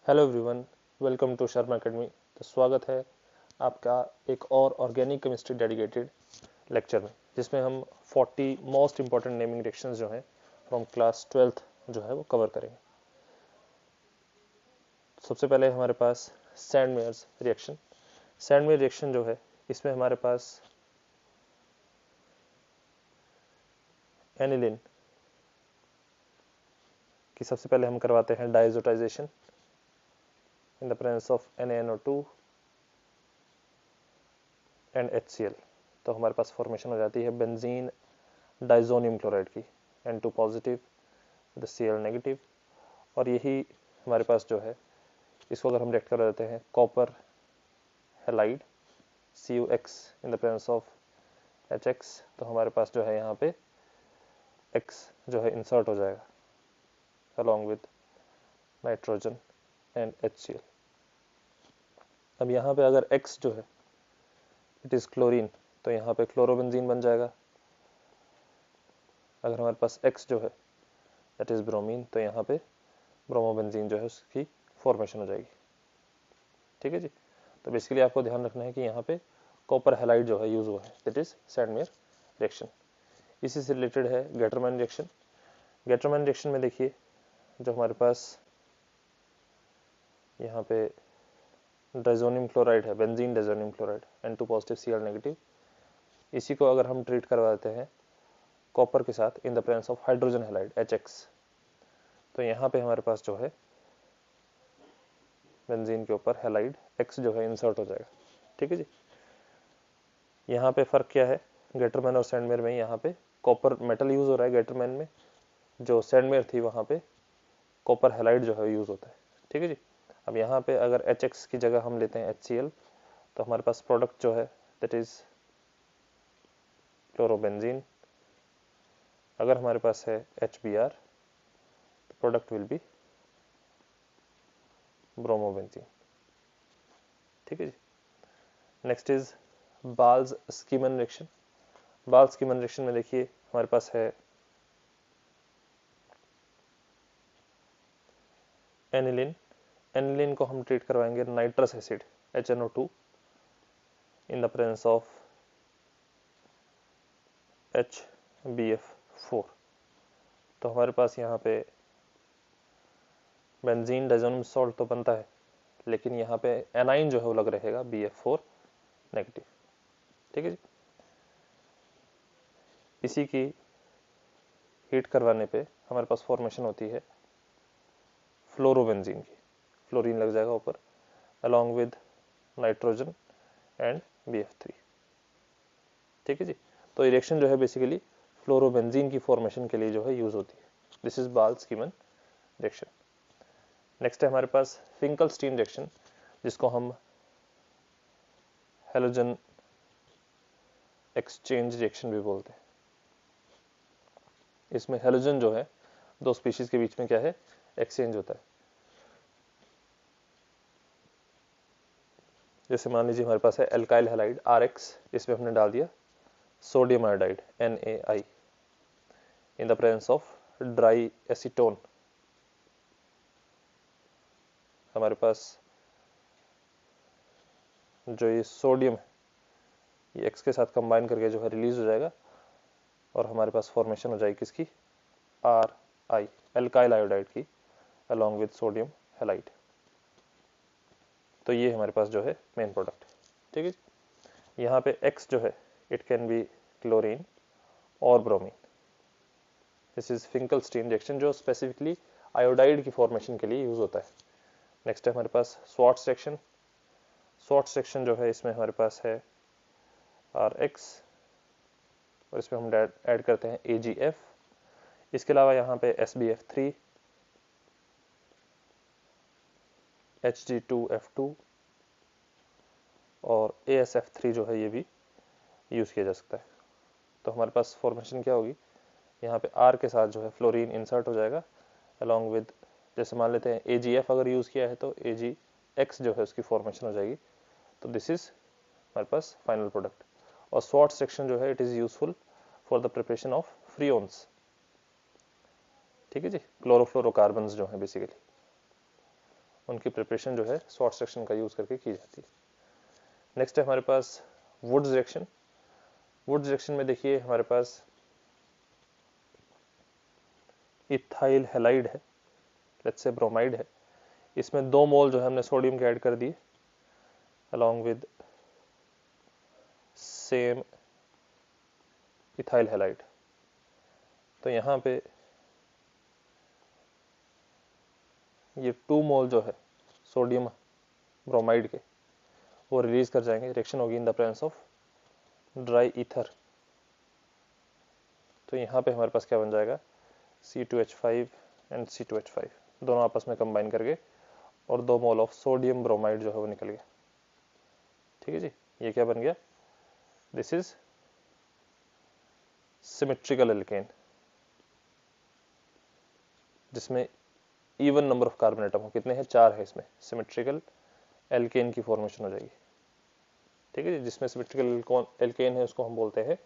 Hello everyone, welcome to Sharma Academy. तो स्वागत है आपका एक और ऑर्गेनिक केमिस्ट्री डेडिकेटेड लेक्चर में, जिसमें हम 40 मोस्ट इंपॉर्टेंट नेमिंग रिएक्शंस जो हैं फ्रॉम क्लास 12th जो है वो कवर करेंगे। सबसे पहले हमारे पास सैंडमेयर्स रिएक्शन। सैंडमेयर रिएक्शन जो है, इसमें हमारे पास एनिलिन की सबसे पहले हम करवाते हैं diazotization in the presence of NaNO2 and HCl। तो हमारे पास फॉर्मेशन हो जाती है बेंजीन डाइजोनियम क्लोराइड की, N2 positive the Cl negative. और यही हमारे पास जो है, इसको अगर हम रिएक्ट कर देते हैं copper halide CuX in the presence of HX, तो हमारे पास जो है यहाँ पे X जो है इंसर्ट हो जाएगा along with nitrogen and HCl। अब यहाँ पे अगर X जो है इट इज क्लोरीन, तो यहाँ पे क्लोरोबेंजीन बन जाएगा। अगर हमारे पास X जो है दैट इज ब्रोमीन, तो यहाँ पे ब्रोमोबेंजीन जो है उसकी फॉर्मेशन हो जाएगी। ठीक है जी। तो बेसिकली आपको ध्यान रखना है कि यहाँ पे कॉपर हैलाइड जो है यूज हुआ है, दैट इज सैंडमेयर रिएक्शन। इसी से रिलेटेड है गेटरमैन रिएक्शन। गेटरमैन रिएक्शन में देखिए, जो हमारे पास यहाँ पे डाइजोनियम क्लोराइड है, benzene diazonium chloride N2 positive Cl negative, इसी को अगर हम ट्रीट करवाते हैं कॉपर के साथ in the presence of hydrogen halide HX, तो यहाँ पे हमारे पास जो है बेंजीन के ऊपर हैलाइड X जो है इंसर्ट हो जाएगा। ठीक है जी। यहाँ पे फर्क क्या है गेटरमैन और सैंडमेयर में? यहाँ पे कॉपर मेटल यूज हो रहा है गेटरमैन में, जो सैंडमेयर थी वहाँ पे कॉपर हैलाइड जो है यूज होता है। ठीक है जी। अब यहाँ पे अगर HX की जगह हम लेते हैं HCl, तो हमारे पास प्रोडक्ट जो है दैट इज क्लोरोबेंजीन। अगर हमारे पास है HBr, तो प्रोडक्ट विल बी ब्रोमोबेंजीन। ठीक है जी। Next is Balz Schiemann reaction. Balz Schiemann reaction में देखिए हमारे पास है एनिलिन। एनिलिन को हम ट्रीट करवाएंगे nitrous acid HNO2 in the presence of HBF4। तो हमारे पास यहाँ पे बेंजीन डाइजोनियम सॉल्ट तो बनता है, लेकिन यहाँ पे एनाइन जो है वो लग रहेगा BF4 नेगेटिव। ठीक है जी। इसी की हीट करवाने पे हमारे पास फॉर्मेशन होती है फ्लोरोबेंजीन की, फ्लोरीन लग जाएगा ऊपर along with nitrogen and BF3। ठीक है जी। तो रिएक्शन जो है बेसिकली फ्लोरोबेंजीन की फॉर्मेशन के लिए जो है यूज होती है। This is Balz Schiemann reaction. Next है हमारे पास फिंकलस्टीन रिएक्शन, जिसको हम हेलोजन एक्सचेंज रिएक्शन भी बोलते हैं। इसमें हेलोजन जो है दो स्पीशीज के बीच में क्या है, एक्सचेंज होता है। जैसे मान लीजिए हमारे पास है एल्काइल हैलाइड RX, इसमें हमने डाल दिया sodium iodide NaI in the presence of dry acetone. हमारे पास जो ये सोडियम है ये X के साथ कंबाइन करके जो है रिलीज हो जाएगा, और हमारे पास फॉर्मेशन हो जाएगी किसकी, RI एल्काइल आयोडाइड की अलॉन्ग विद सोडियम हैलाइड। तो ये हमारे पास जो है मेन प्रोडक्ट। ठीक है। यहाँ पे X जो है इट कैन बी क्लोरीन और bromine. This is Finkelstein reaction, जो स्पेसिफिकली आयोडाइड की फॉर्मेशन के लिए यूज होता है। नेक्स्ट है हमारे पास स्वार्ट्ज रिएक्शन। स्वार्ट्ज रिएक्शन जो है, इसमें हमारे पास है RX और इसमें हम ऐड करते हैं AgF। इसके अलावा यहाँ पे SbF3, Hg2F2 और AsF3 जो है ये भी यूज किया जा सकता है। तो हमारे पास फॉर्मेशन क्या होगी, यहाँ पे R के साथ जो है फ्लोरीन इंसर्ट हो जाएगा अलॉन्ग विद, जैसे मान लेते हैं AgF अगर यूज किया है तो AgX जो है उसकी फॉर्मेशन हो जाएगी। तो दिस इज हमारे पास फाइनल प्रोडक्ट। और स्वार्ट्ज रिएक्शन जो है it is useful for the preparation of freons. ठीक है जी, क्लोरोफ्लोरोकार्बन्स जो है बेसिकली। उनकी प्रिपरेशन जो है शॉर्ट्स रिएक्शन का यूज़ करके की जाती है। नेक्स्ट है हमारे पास वुड्स रिएक्शन। वुड्स रिएक्शन में देखिए हमारे पास इथाइल हैलाइड है, लेट्स से ब्रोमाइड है। इसमें 2 मोल जो है हमने सोडियम के ऐड कर दिए along with same ethyl halide. तो यहाँ पे ये 2 मोल जो है सोडियम ब्रोमाइड के वो रिलीज कर जाएंगे। रिएक्शन होगी इन the presence of dry ether. तो यहाँ पे हमारे पास क्या बन जाएगा, C2H5 एंड C2H5 दोनों आपस में कंबाइन करके और 2 मोल ऑफ सोडियम ब्रोमाइड जो है वो निकल गया। ठीक है जी, ये क्या बन गया, दिस इज सिमेट्रिकल एल्केन, जिसमें even number of carbon atom हो। कितने हैं, 4 है इसमें। सिमेट्रिकल एल्केन की फॉर्मेशन हो जाएगी। ठीक है जी, जिसमें सिमेट्रिकल एल्केन है उसको हम बोलते हैं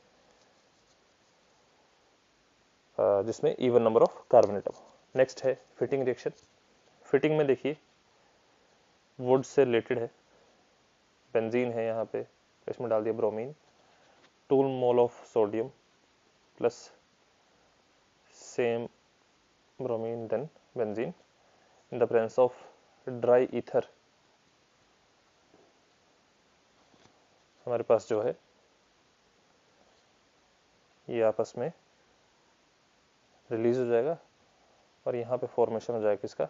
जिसमें even number of carbon atom. Next है फिटिंग रिएक्शन। फिटिंग में देखिए वुड से रिलेटेड है, बेंजीन है यहाँ पे, इसमें डाल दिया bromine, 2 mole of sodium plus same bromine then benzene in the presence of dry ether. हमारे पास जो है ये आपस में रिलीज हो जाएगा और यहाँ पे फॉर्मेशन हो जाएगा किसका,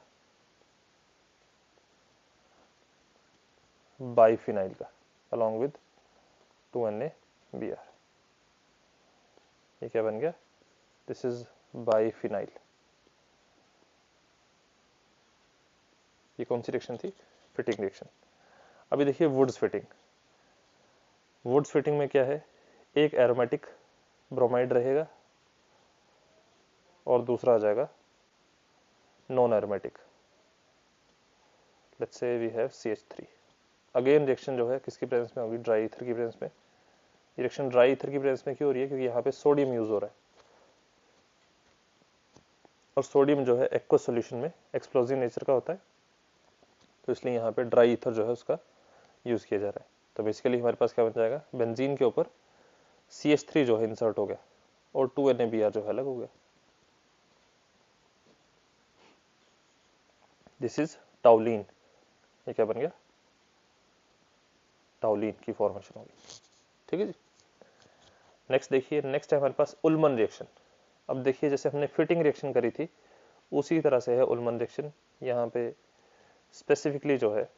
बाइफिनाइल का अलॉन्ग विद 2NaBr। ये क्या बन गया, दिस इज बाइफिनाइल। ये कौन सी रिएक्शन थी, फिटिंग रिएक्शन। अभी देखिए वुड्स फिटिंग। वुड्स फिटिंग में क्या है, एक एरोमेटिक ब्रोमाइड रहेगा और दूसरा आ जाएगा non aromatic, let's say we have CH3। Again reaction जो है किसकी प्रेजेंस में होगी, ड्राई ईथर की प्रेजेंस में। रिएक्शन ड्राई ईथर की प्रेजेंस में क्यों हो रही है, क्योंकि यहाँ पे सोडियम यूज हो रहा है और सोडियम जो है एक्वस सॉल्यूशन में एक्सप्लोजिव नेचर का होता है, तो इसलिए यहाँ पे ड्राई ईथर जो है उसका यूज किया जा रहा है। तो बेसिकली हमारे पास क्या बन जाएगा, बेंजीन के ऊपर CH3 जो है इंसर्ट हो गया और 2NaBr जो है अलग हो गया। This is टाउलिन। ये क्या बन गया, टाउलिन की फॉर्मेशन होगी। ठीक है जी। नेक्स्ट देखिए, नेक्स्ट है हमारे पास उल्मन रिएक्शन। अब देखिए जैसे हमने फिटिंग रिएक्शन करी थी उसी तरह से है उल्मन रिएक्शन। यहाँ पे स्पेसिफिकली जो है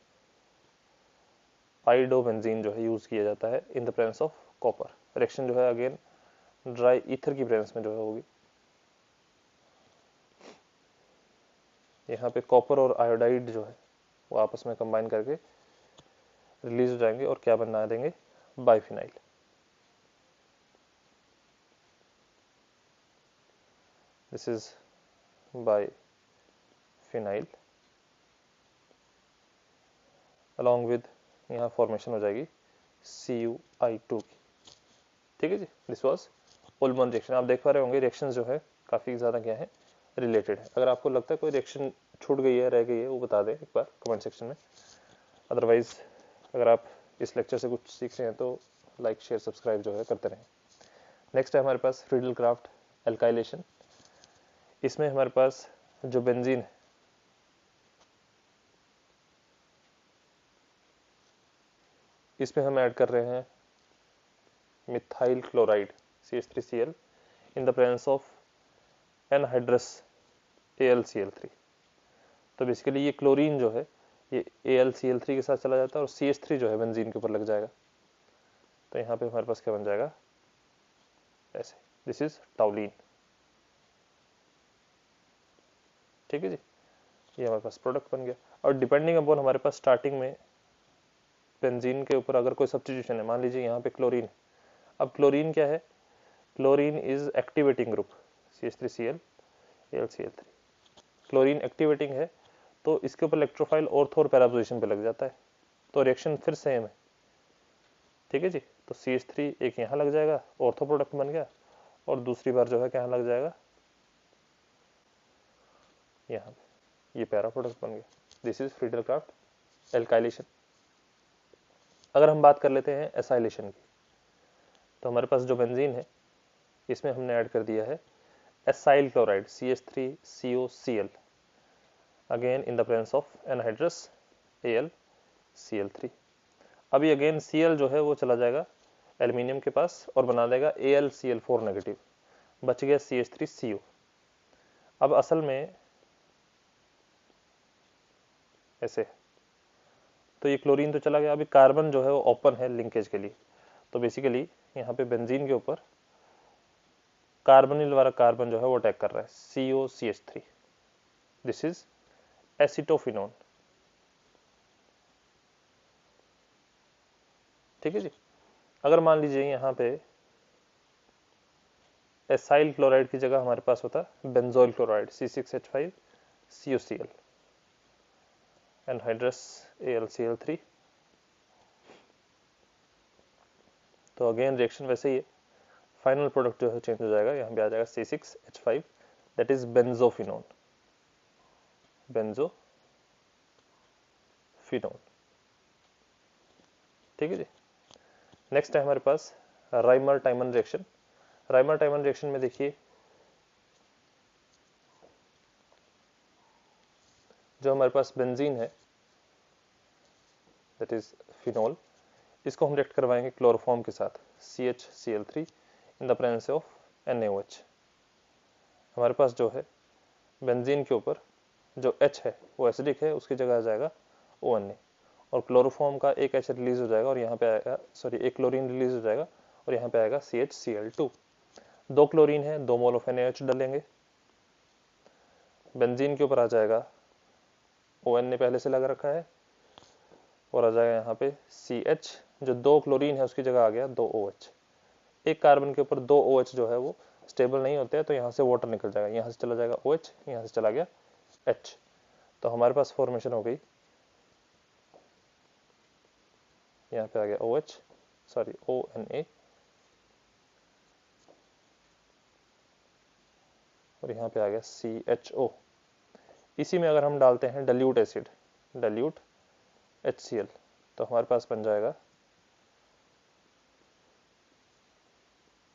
आइडोबेंजीन जो है यूज किया जाता है इन the presence of copper. Reaction जो है अगेन ड्राई ईथर की प्रेजेंस में जो है होगी। यहाँ पे कॉपर और आयोडाइड जो है वो आपस में कंबाइन करके रिलीज हो जाएंगे और क्या बना देंगे, biphenyl. This is biphenyl along with यहाँ फॉर्मेशन हो जाएगी CuI2 की। ठीक है जी, दिस वाज उल्मन रिएक्शन। आप देख पा रहे होंगे रिएक्शंस जो है काफी ज्यादा क्या है, रिलेटेड है। अगर आपको लगता है कोई रिएक्शन छूट गई है, रह गई है, वो बता दें एक बार कमेंट सेक्शन में। अदरवाइज अगर आप इस लेक्चर से कुछ सीख रहे हैं तो लाइक शेयर सब्सक्राइब जो है करते रहें। नेक्स्ट है हमारे पास फ्रीडल क्राफ्ट एल्काइलेशन। इसमें हमारे पास जो बेंजीन है इसमें हम ऐड कर रहे हैं methyl chloride CH3Cl in the presence of anhydrous AlCl3। तो बेसिकली ये क्लोरीन जो है ये AlCl3 के साथ चला जाता है और CH3 जो है बेंजीन के ऊपर लग जाएगा। तो यहाँ पे हमारे पास क्या बन जाएगा, ऐसे, दिस इज टाउलिन। ठीक है जी, ये हमारे पास प्रोडक्ट बन गया। और डिपेंडिंग अपॉन हमारे पास स्टार्टिंग में बेंजीन के ऊपर अगर कोई सब्स्टिट्यूशन है, मान लीजिए यहाँ पे क्लोरीन। अब क्लोरीन क्या है, chlorine is activating group CH3Cl AlCl3। Chlorine activating है तो इसके ऊपर इलेक्ट्रोफाइल ऑर्थो और पैरा पोजीशन पे लग जाता है, तो रिएक्शन फिर सेम है। ठीक है जी, तो CH3 एक यहाँ लग जाएगा, ऑर्थो प्रोडक्ट बन गया, और दूसरी बार जो है क्या लग जाएगा, यहाँ पे ये पैरा प्रोडक्ट बन गया। This is Friedel craft alkylation. अगर हम बात कर लेते हैं एसाइलेशन की, तो हमारे पास जो बेंजीन है इसमें हमने ऐड कर दिया है acyl chloride CH3COCl, again in the presence of anhydrous AlCl3। अभी अगेन Cl जो है वो चला जाएगा एल्यूमिनियम के पास और बना देगा AlCl4 नेगेटिव, बच गया CH3CO। अब असल में ऐसे तो ये क्लोरीन तो चला गया, अभी कार्बन जो है वो ओपन है लिंकेज के लिए। तो बेसिकली यहाँ पे बेंजीन के ऊपर कार्बोनिल वाला कार्बन जो है वो अटैक कर रहा है COCH3, दिस इज एसिटोफिनोन। ठीक है जी। अगर मान लीजिए यहाँ पे एसाइल क्लोराइड की जगह हमारे पास होता benzoyl chloride C6H5COCl, anhydrous AlCl3, तो अगेन रिएक्शन वैसे ही है, फाइनल प्रोडक्ट जो है चेंज हो जाएगा, यहाँ पे आ जाएगा C6H5, that is benzophenone, benzophenone. ठीक है जी। नेक्स्ट है हमारे पास Reimer Tiemann reaction. Reimer Tiemann reaction में देखिए जो हमारे पास बेंजीन है दैट इज फिनोल, इसको हम रिएक्ट करवाएंगे क्लोरोफॉर्म के साथ CHCl3 in the presence of NaOH। हमारे पास जो है बेंजीन के ऊपर जो H है वो एसिडिक है, उसकी जगह आ जाएगा ONA, और क्लोरोफॉर्म का एक H रिलीज हो जाएगा और यहाँ पे आएगा, सॉरी एक क्लोरीन रिलीज हो जाएगा और यहाँ पे आएगा CHCl2। दो क्लोरीन है, 2 मोल ऑफ NaOH डालेंगे, बेंजीन के ऊपर आ जाएगा ONA पहले से लगा रखा है और आ जाएगा यहाँ पे CH, जो 2 क्लोरीन है उसकी जगह आ गया 2 OH। एक कार्बन के ऊपर 2 OH जो है वो स्टेबल नहीं होते हैं, तो यहाँ से वाटर निकल जाएगा, यहाँ से चला जाएगा OH, यहाँ से चला गया H, तो हमारे पास फॉर्मेशन हो गई, यहाँ पे आ गया OH, सॉरी ONA, और यहाँ पे आ गया CHO। इसी में अगर हम डालते हैं डाइल्यूट एसिड, डाइल्यूट HCl, तो हमारे पास बन जाएगा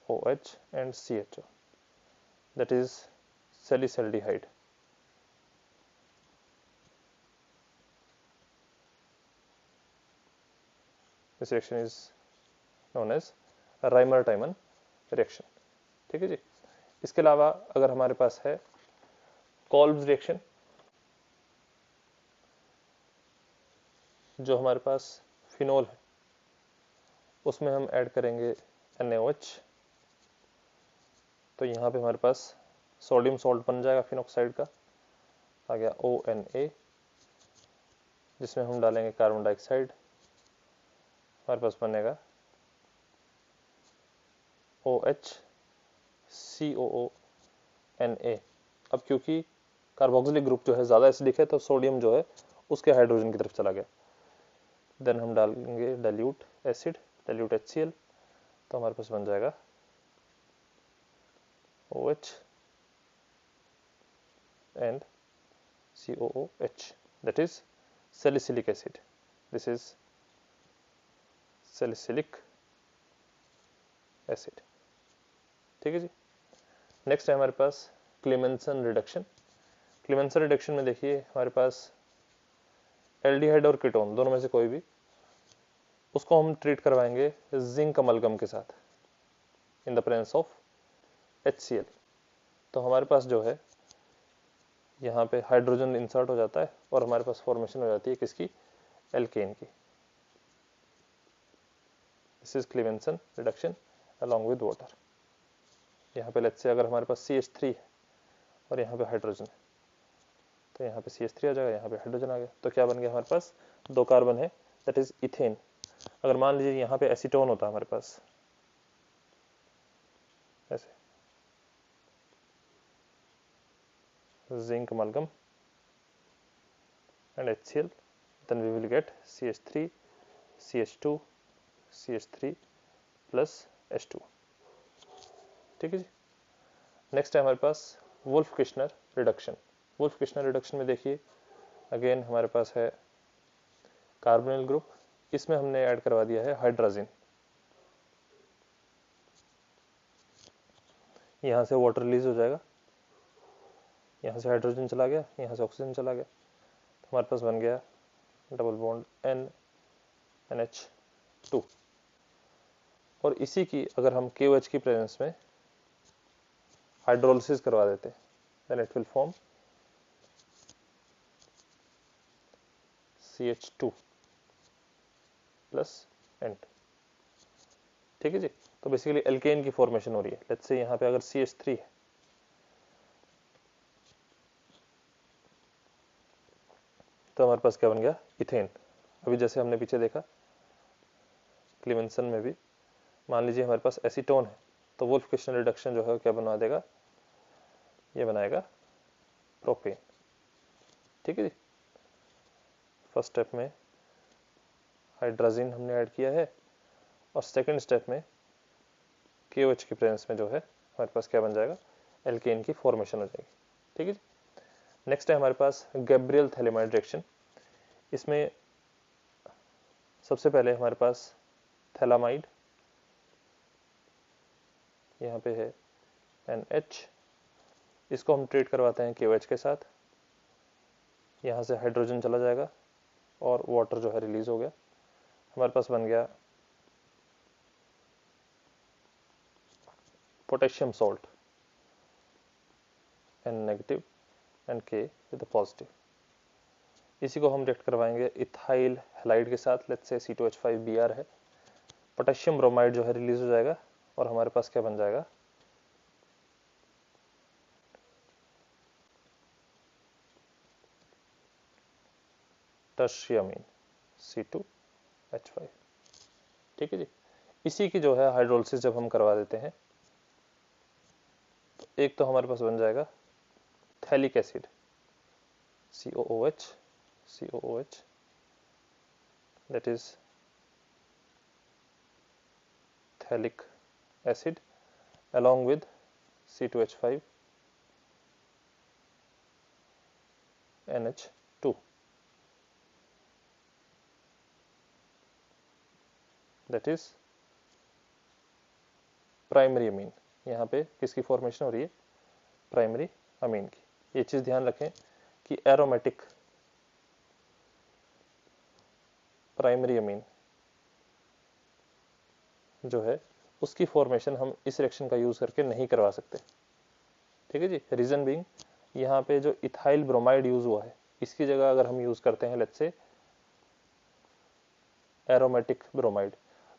OH and CHO, that is salicylaldehyde। This reaction is known as Reimer-Tiemann reaction। ठीक है जी। इसके अलावा अगर हमारे पास है कॉल्ब्स रिएक्शन, जो हमारे पास फिनोल है उसमें हम ऐड करेंगे NaOH, तो यहाँ पे हमारे पास सोडियम सॉल्ट बन जाएगा फिनॉक्साइड का, आ गया ONA, जिसमें हम डालेंगे कार्बन डाइऑक्साइड, हमारे पास बनेगा OH COONA। अब क्योंकि कार्बोक्सिलिक ग्रुप जो है ज़्यादा एसिडिक है तो सोडियम जो है उसके हाइड्रोजन की तरफ चला गया, देन हम डालेंगे डाइल्यूट एसिड, डाइल्यूट HCl, तो हमारे पास बन जाएगा OH and COOH, that is salicylic acid, this is salicylic acid। ठीक है जी। नेक्स्ट है हमारे पास क्लेमेंसन रिडक्शन। क्लेमेंसन रिडक्शन में देखिए हमारे पास एल्डिहाइड और कीटोन दोनों में से कोई भी, उसको हम ट्रीट करवाएंगे जिंक अमलगम के साथ in the presence of HCl, तो हमारे पास जो है यहाँ पे हाइड्रोजन इंसर्ट हो जाता है और हमारे पास फॉर्मेशन हो जाती है किसकी, एल्केन की। This is Clemmensen reduction along with water. यहाँ पे लेट्स से अगर हमारे पास CH3 है और यहाँ पे हाइड्रोजन है, तो यहाँ पे CH3 आ जाएगा, यहाँ पे हाइड्रोजन आ गया, तो क्या बन गया हमारे पास 2 कार्बन है, दैट इज इथेन। अगर मान लीजिए यहाँ पे एसीटोन होता हमारे पास ऐसे, zinc amalgam and HCl, then we will get CH3 CH2 CH3 plus H2। ठीक है जी। नेक्स्ट है हमारे पास Wolff Kishner reduction. Wolff Kishner reduction में देखिए अगेन हमारे पास है कार्बोनिल ग्रुप, इसमें हमने ऐड करवा दिया है हाइड्रोजन। यहाँ से वाटर रिलीज हो जाएगा, यहाँ से हाइड्रोजन चला गया, यहाँ से ऑक्सीजन चला गया, तो हमारे पास बन गया डबल बॉन्ड NH2। और इसी की अगर हम KOH की प्रेजेंस में हाइड्रोलिसिस करवा देते हैं, then it will form CH2 plus N2। ठीक है जी। तो बेसिकली एल्केन की फॉर्मेशन हो रही है। लेट्स से यहाँ पे अगर CH3 है तो हमारे पास क्या बन गया, इथेन। अभी जैसे हमने पीछे देखा क्लीमेंसन में भी, मान लीजिए हमारे पास एसीटोन है, तो वुल्फ क्रिस्टल रिडक्शन जो है क्या बना देगा, ये बनाएगा प्रोपेन। ठीक है जी। फर्स्ट स्टेप में हाइड्रोजन हमने ऐड किया है, और सेकंड स्टेप में KOH की प्रेजेंस में जो है हमारे पास क्या बन जाएगा, एल्केन की फॉर्मेशन हो जाएगी। ठीक है जी। नेक्स्ट है हमारे पास गैब्रियल थैलेमाइड रिएक्शन। इसमें सबसे पहले हमारे पास थैलामाइड, यहाँ पे है NH, इसको हम ट्रीट करवाते हैं KOH के साथ, यहाँ से हाइड्रोजन चला जाएगा और वाटर जो है रिलीज हो गया, हमारे पास बन गया potassium salt, N negative and K with positive. इसी को हम रिएक्ट करवाएंगे इथाइल हैलाइड के साथ, लेट्स से C2H5Br है, पोटेशियम ब्रोमाइड जो है रिलीज हो जाएगा और हमारे पास क्या बन जाएगा, टर्शियमीन C2H5। ठीक है जी। इसी की जो है हाइड्रोलिसिस जब हम करवा देते हैं तो एक तो हमारे पास बन जाएगा phthalic acid COOH that is thalic acid along with C2H5 NH2, that is primary amine. यहाँ पे किसकी फॉर्मेशन हो रही है, प्राइमरी अमीन की। ये चीज ध्यान रखें कि एरोमेटिक प्राइमरी अमीन जो है उसकी फॉर्मेशन हम इस रिएक्शन का यूज करके नहीं करवा सकते। ठीक है जी। रीजन बीइंग, यहाँ पे जो इथाइल ब्रोमाइड यूज हुआ है, इसकी जगह अगर हम यूज करते हैं लेट्स से एरोमेटिक ब्रोमाइड,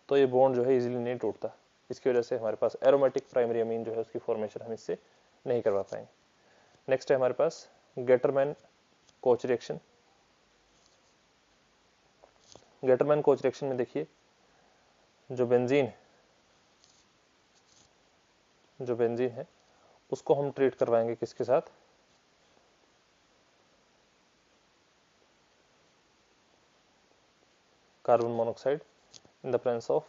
तो ये बॉन्ड जो है इजीली नहीं टूटता। इसकी वजह से हमारे पास एरोमेटिक प्राइमरी अमीन जो है उसकी फॉर्मेशन हम इससे नहीं करवा पाएंगे। नेक्स्ट है हमारे पास Gattermann Koch reaction. Gattermann Koch reaction में देखिए जो बेंजीन है उसको हम ट्रीट करवाएंगे किसके साथ, carbon monoxide in the presence of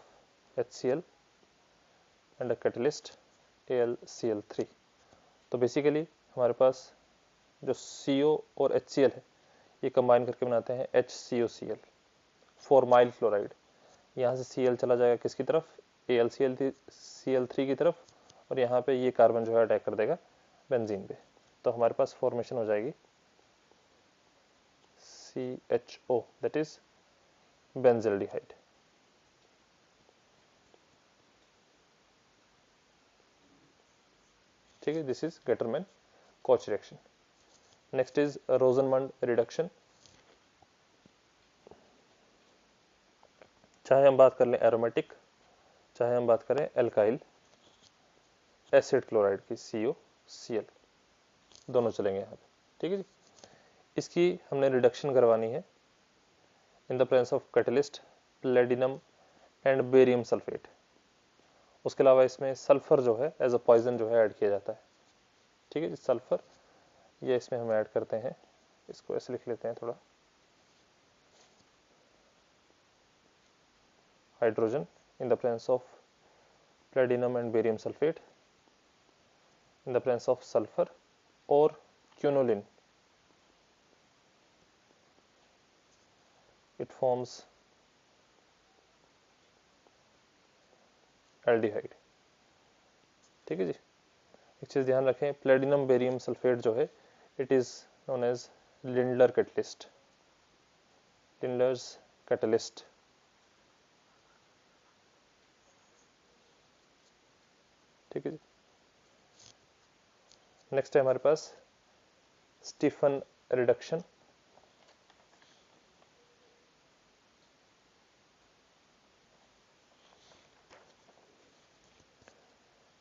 HCl and a catalyst AlCl3। तो बेसिकली हमारे पास जो CO और HCl है ये कंबाइन करके बनाते हैं HCOCl, फॉर्माइल क्लोराइड। यहाँ से Cl चला जाएगा किसकी तरफ, AlCl3 की तरफ, और यहाँ पे ये कार्बन जो है अटैक कर देगा बेंजीन पे, तो हमारे पास फॉर्मेशन हो जाएगी CHO, दैट इज बेंजल्डिहाइड। ठीक है, this is Gattermann Koch reaction. Next is रोजनमंड reduction. चाहे हम बात कर लें एरोमेटिक, चाहे हम बात करें एल्काइल एसिड क्लोराइड की COCl, दोनों चलेंगे यहाँ पे। ठीक है जी। इसकी हमने रिडक्शन करवानी है इन the presence of catalyst platinum and barium sulphate. उसके अलावा इसमें सल्फर जो है एज अ पॉइजन जो है ऐड किया जाता है। ठीक है जी। सल्फर ये इसमें हम ऐड करते हैं, इसको ऐसे लिख लेते हैं थोड़ा, hydrogen in the presence of platinum and barium sulphate in the presence of sulphur, और क्यूनोलिन इट फॉर्म्स एल्डिहाइड। ठीक है जी। एक चीज ध्यान रखें, प्लेटिनम बेरियम सल्फेट जो है it is known as Lindlar catalyst, Lindlar's catalyst. ठीक है जी। नेक्स्ट है हमारे पास स्टीफन रिडक्शन।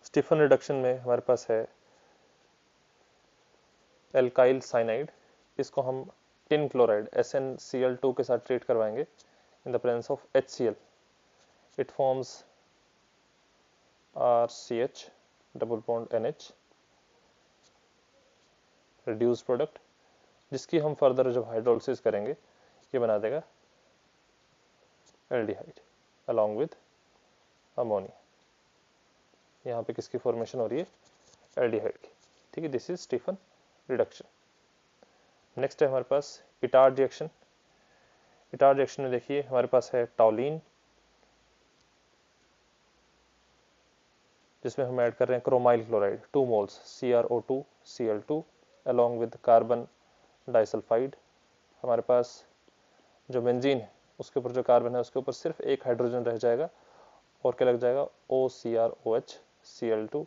स्टीफन रिडक्शन में हमारे पास है एल्काइल साइनाइड, इसको हम टिन क्लोराइड SnCl2 के साथ ट्रीट करवाएंगे इन the presence of HCl। It forms RCH double bond NH reduce product, जिसकी हम फर्दर जब हाइड्रोलिसिस करेंगे ये बना देगा एल्डिहाइड अलॉन्ग विद अमोनिया। यहाँ पे किसकी फॉर्मेशन हो रही है? एल्डिहाइड की। ठीक है, this is Stephen reduction. Next है हमारे पास इटार्ड रिएक्शन। इटार्ड रिएक्शन में देखिए हमारे पास है टॉलिन, जिसमें हम ऐड कर रहे हैं chromyl chloride 2 moles CrO2 Cl2 along with carbon disulphide. हमारे पास जो बेंजीन है उसके ऊपर जो कार्बन है उसके ऊपर सिर्फ एक हाइड्रोजन रह जाएगा और क्या लग जाएगा OCrOH Cl2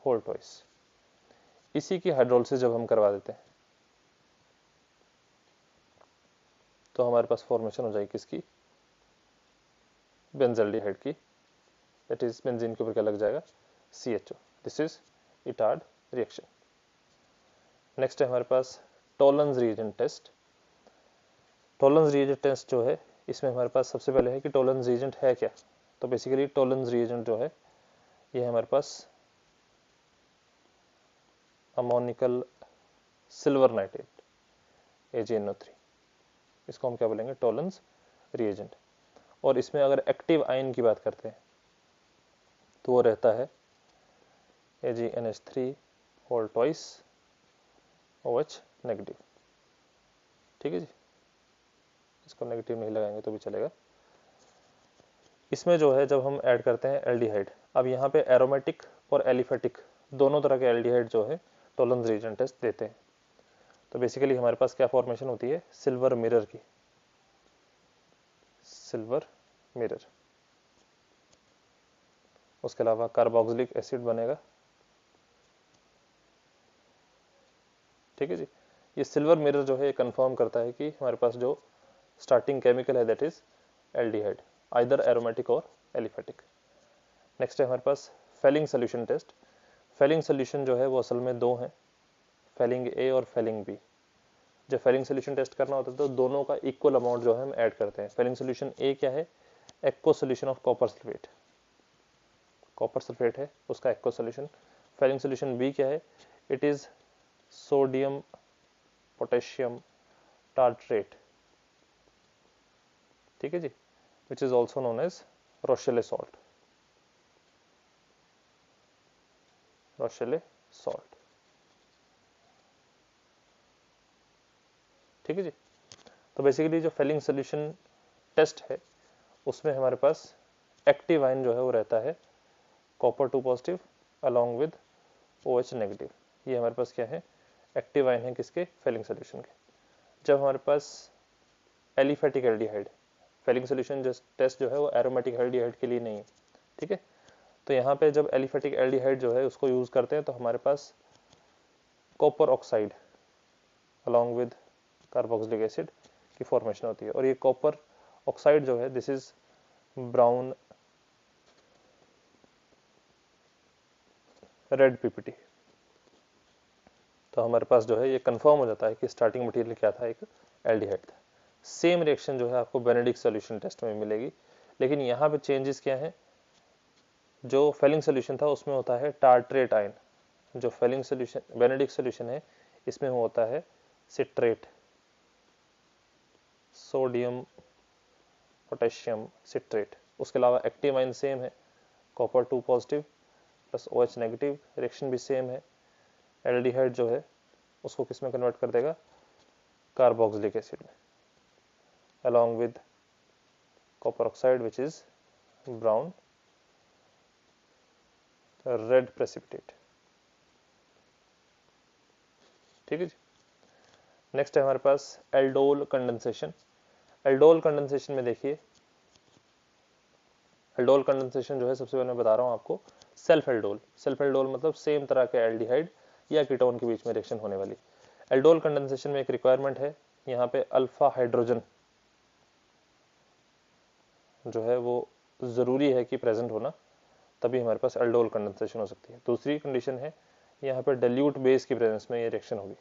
होल ट्वाइस। इसी की हाइड्रोलिसिस जब हम करवा देते हैं तो हमारे पास फॉर्मेशन हो जाएगी किसकी? बेंजल्डिहाइड की। दैट इज बेंजीन के ऊपर क्या लग जाएगा? CHO। This is Etard reaction. Next है हमारे पास Tollens reagent test. Tollens reagent test जो है इसमें हमारे पास सबसे पहले है कि टोलन्स रिएजेंट है क्या। तो बेसिकली टोलन्स रिएजेंट जो है ये हमारे पास अमोनिकल सिल्वर नाइट्रेट AgNO3, इसको हम क्या बोलेंगे? टोलन्स रिएजेंट। और इसमें अगर एक्टिव आयन की बात करते हैं तो वो रहता है AgNH3 whole twice OH negative. ठीक है जी, इसको नेगेटिव नहीं लगाएंगे तो भी चलेगा। इसमें जो है जब हम ऐड करते हैं एल्डिहाइड, अब यहाँ पे एरोमेटिक और एलिफेटिक दोनों तरह के एल्डिहाइड जो है टोलन्स रिएजेंट टेस्ट देते हैं। तो बेसिकली हमारे पास क्या फॉर्मेशन होती है? सिल्वर मिरर की, सिल्वर मिरर। उसके अलावा कार्बोक्सिलिक एसिड बनेगा। ठीक है जी। ये सिल्वर मिरर जो है ये कंफर्म करता है कि हमारे पास जो स्टार्टिंग केमिकल है that is aldehyde, either aromatic और एलिफेटिक। नेक्स्ट है हमारे पास Fehling solution test. Fehling solution जो है वो असल में दो हैं, फेलिंग A और फेलिंग B। जब फेलिंग सोल्यूशन टेस्ट करना होता है तो दोनों का इक्वल अमाउंट जो है हम ऐड करते हैं। फेलिंग सोल्यूशन A क्या है? Aqueous solution of copper sulphate, copper sulphate है उसका aqueous solution. Fehling solution B क्या है? It is sodium potassium tartrate. ठीक है जी, which is also known as Rochelle salt, Rochelle salt. ठीक है जी। तो बेसिकली जो फेलिंग सोल्यूशन टेस्ट है उसमें हमारे पास एक्टिव आयन जो है वो रहता है copper 2 positive along with OH negative. ये हमारे पास क्या है? एक्टिव आयन है किसके? फेलिंग सोल्यूशन के। जब हमारे पास aliphatic aldehyde, Fehling solution test जो है वो एरोमेटिक एल्डिहाइड के लिए नहीं है। ठीक है, तो यहाँ पे जब एलिफेटिक एल्डिहाइड जो है उसको यूज करते हैं तो हमारे पास copper oxide along with carboxylic acid की फॉर्मेशन होती है। और ये कॉपर ऑक्साइड जो है this is brown red PPT। तो हमारे पास जो है ये कंफर्म हो जाता है कि स्टार्टिंग मटेरियल क्या था? एक एल्डिहाइड था। सेम रिएक्शन जो है आपको बेनेडिक्ट सॉल्यूशन टेस्ट में मिलेगी, लेकिन यहाँ पे चेंजेस क्या है? जो फेलिंग सोल्यूशन था उसमें होता है टार्ट्रेट आयन, जो फेलिंग सोल्यूशन बेनेडिक्ट सोल्यूशन है इसमें होता है सिट्रेट, सोडियम पोटेशियम सिट्रेट। उसके अलावा एक्टिव आयन सेम है, copper 2 positive plus OH negative, reaction भी सेम है। एल्डिहाइड जो है उसको किस में कन्वर्ट कर देगा? कार्बोक्सिलिक एसिड में। along with copper oxide which is brown red precipitate। ठीक है जी। नेक्स्ट है हमारे पास एल्डोल कंडेंसेशन। एल्डोल कंडेंसेशन में देखिए, एल्डोल कंडेंसेशन जो है सबसे पहले मैं बता रहा हूं आपको, सेल्फ एल्डोल। सेल्फ एल्डोल मतलब सेम तरह के एल्डिहाइड या कीटोन के बीच में रिएक्शन होने वाली। एल्डोल कंडेंसेशन में एक रिक्वायरमेंट है, यहाँ पे अल्फा हाइड्रोजन जो है वो जरूरी है कि प्रेजेंट होना, तभी हमारे पास एल्डोल कंडेंसेशन हो सकती है। दूसरी कंडीशन है यहाँ पे डाइल्यूट बेस की प्रेजेंस में ये रिएक्शन होगी,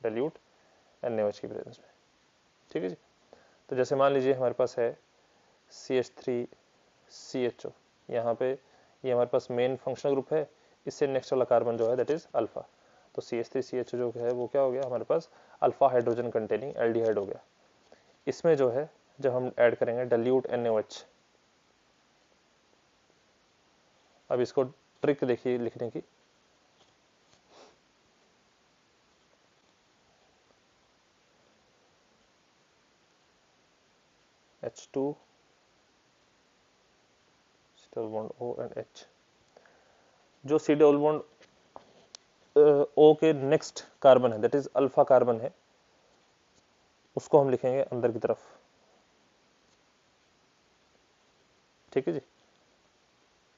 डाइल्यूट NaOH की प्रेजेंस में। ठीक है जी। तो जैसे मान लीजिए हमारे पास है CH3CHO, यहाँ पे ये हमारे पास मेन फंक्शनल ग्रुप है, इससे नेक्स्ट वाला कार्बन जो है दैट इज अल्फा। तो CH3CHO जो है वो क्या हो गया हमारे पास, अल्फा हाइड्रोजन कंटेनिंग एल्डिहाइड हो गया। इसमें जो है जब हम ऐड करेंगे डाइल्यूट NaOH, अब इसको ट्रिक देखिए लिखने की, H2 C double bond O and H, जो C double bond O के नेक्स्ट कार्बन है दैट इज अल्फा कार्बन है, उसको हम लिखेंगे अंदर की तरफ। ठीक है जी।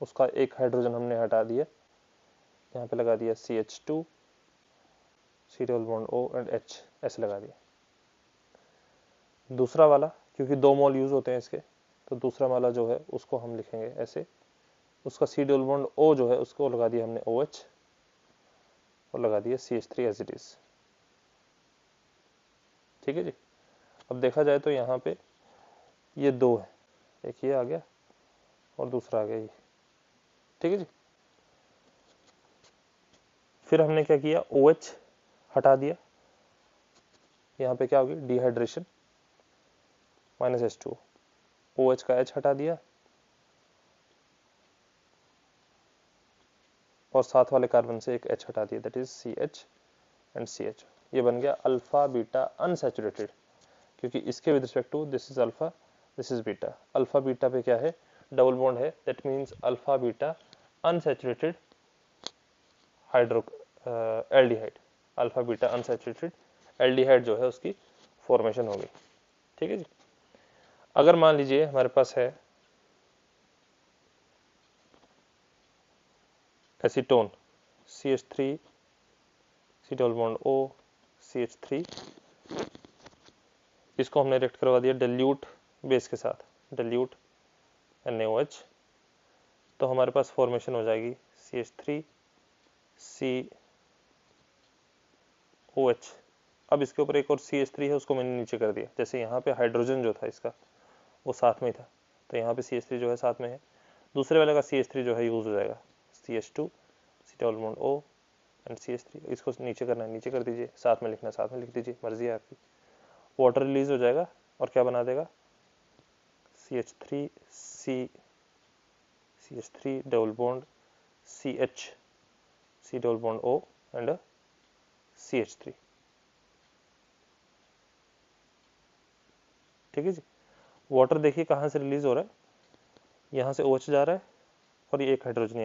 उसका एक हाइड्रोजन हमने हटा दिया, यहाँ पे लगा दिया CH2 C double bond O and H, ऐसे लगा दिया। दूसरा वाला क्योंकि 2 मोल यूज होते हैं इसके, तो दूसरा वाला जो है उसको हम लिखेंगे ऐसे, उसका C double bond O जो है उसको लगा दिया हमने OH और लगा दिया CH3 एज इट इज। ठीक है जी। अब देखा जाए तो यहाँ पे ये 2 है, एक ये आ गया और दूसरा आ गया ये। ठीक है जी। फिर हमने क्या किया, OH हटा दिया, यहाँ पे क्या होगी डिहाइड्रेशन -H2O, OH का H हटा दिया और साथ वाले कार्बन से एक H हटा दिया that is CH and CH। ये बन गया अल्फा बीटा अनसैचुरेटेड, क्योंकि इसके with respect to this is alpha this is beta. Alpha beta पे क्या है, डबल बॉन्ड है, that means alpha beta unsaturated hydro aldehyde, alpha beta unsaturated aldehyde जो है उसकी फॉर्मेशन होगी। ठीक है जी। अगर मान लीजिए हमारे पास है acetone CH3 C double bond O CH3, इसको हमने रिएक्ट करवा दिया डाइल्यूट बेस के साथ, डाइल्यूट NaOH, तो हमारे पास फॉर्मेशन हो जाएगी CH3COH। अब इसके ऊपर एक और CH3 है, उसको मैंने नीचे कर दिया, जैसे यहाँ पे हाइड्रोजन जो था इसका वो साथ में ही था, तो यहाँ पे CH3 जो है साथ में है, दूसरे वाले का CH3 जो है यूज हो जाएगा CH2 C double bond O and CH3। इसको नीचे करना है नीचे कर दीजिए, साथ में लिखना साथ में लिख दीजिए, मर्जी है आपकी। वाटर रिलीज हो जाएगा और क्या बना देगा CH3 double bond CH C double bond O and CH3। ठीक है जी। वाटर देखिए कहाँ से रिलीज हो रहा है, यहाँ से OH जा रहा है और ये एक हाइड्रोजन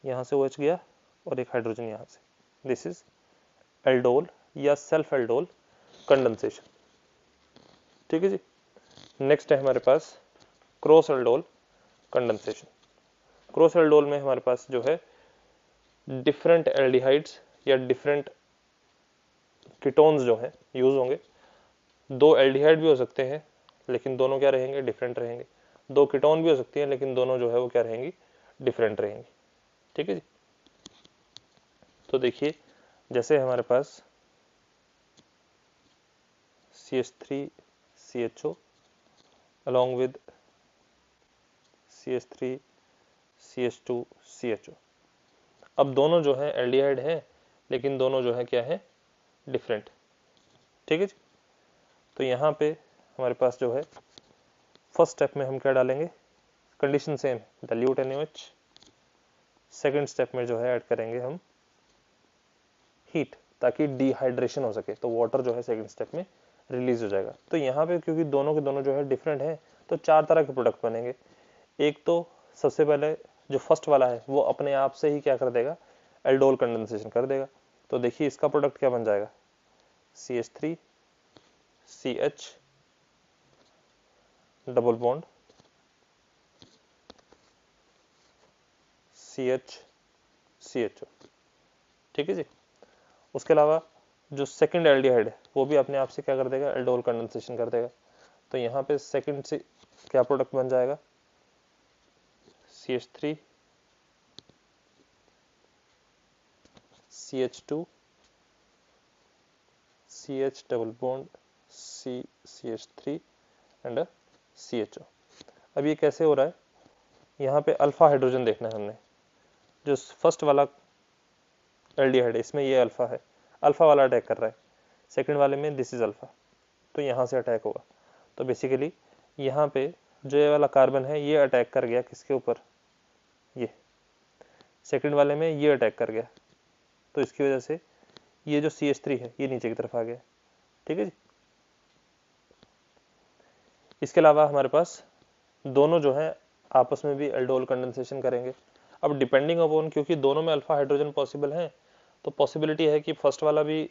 यहाँ से OH गया और एक हाइड्रोजन यहाँ से। दिस इज एल्डोल या सेल्फ एल्डोल कंडेंसेशन। ठीक है जी। नेक्स्ट है हमारे पास cross aldol condensation. Cross aldol में हमारे पास जो है डिफरेंट एल्डिहाइड्स या डिफरेंट कीटोन्स जो हैं यूज होंगे। 2 एल्डिहाइड भी हो सकते हैं लेकिन दोनों क्या रहेंगे, डिफरेंट रहेंगे। 2 कीटोन भी हो सकती हैं लेकिन दोनों जो है वो क्या रहेंगी, डिफरेंट रहेंगी। ठीक है जी। तो देखिए जैसे हमारे पास CH3CHO along with CH3CH2CHO, अब दोनों जो है एल्डिहाइड है लेकिन दोनों जो है क्या है, डिफरेंट। ठीक है जी। तो यहाँ पे हमारे पास जो है फर्स्ट स्टेप में हम क्या डालेंगे, condition same dilute NaOH। Second step में जो है ऐड करेंगे हम हीट, ताकि डिहाइड्रेशन हो सके, तो वाटर जो है सेकंड स्टेप में रिलीज हो जाएगा। तो यहाँ पे क्योंकि दोनों के दोनों जो है डिफरेंट है, तो 4 तरह के प्रोडक्ट बनेंगे। एक तो सबसे पहले जो फर्स्ट वाला है वो अपने आप से ही क्या कर देगा, एल्डोल कंडेंसेशन कर देगा। तो देखिए इसका प्रोडक्ट क्या बन जाएगा, CH3 CH double bond CH CHO, ठीक है जी। उसके अलावा जो सेकंड एल्डिहाइड है वो भी अपने आप से क्या कर देगा, एल्डोल कंडेंसेशन कर देगा। तो यहाँ पे सेकंड से क्या प्रोडक्ट बन जाएगा, CH3 CH2 CH double bond CH3 and CHO। अब ये कैसे हो रहा है, यहाँ पे अल्फा हाइड्रोजन देखना है हमने। जो फर्स्ट वाला एल्डिहाइड है इसमें ये अल्फा है, अल्फा वाला अटैक कर रहा है। सेकंड वाले में दिस इज अल्फा, तो यहाँ से अटैक होगा। तो बेसिकली यहाँ पे जो ये वाला कार्बन है ये अटैक कर गया किसके ऊपर, ये सेकंड वाले में ये अटैक कर गया, तो इसकी वजह से ये जो CH3 है ये नीचे की तरफ आ गया, ठीक है जी। इसके अलावा हमारे पास दोनों जो है आपस में भी एल्डोल कंडेंसेशन करेंगे। अब डिपेंडिंग अपॉन, क्योंकि दोनों में अल्फा हाइड्रोजन पॉसिबल है, तो पॉसिबिलिटी है कि फर्स्ट वाला भी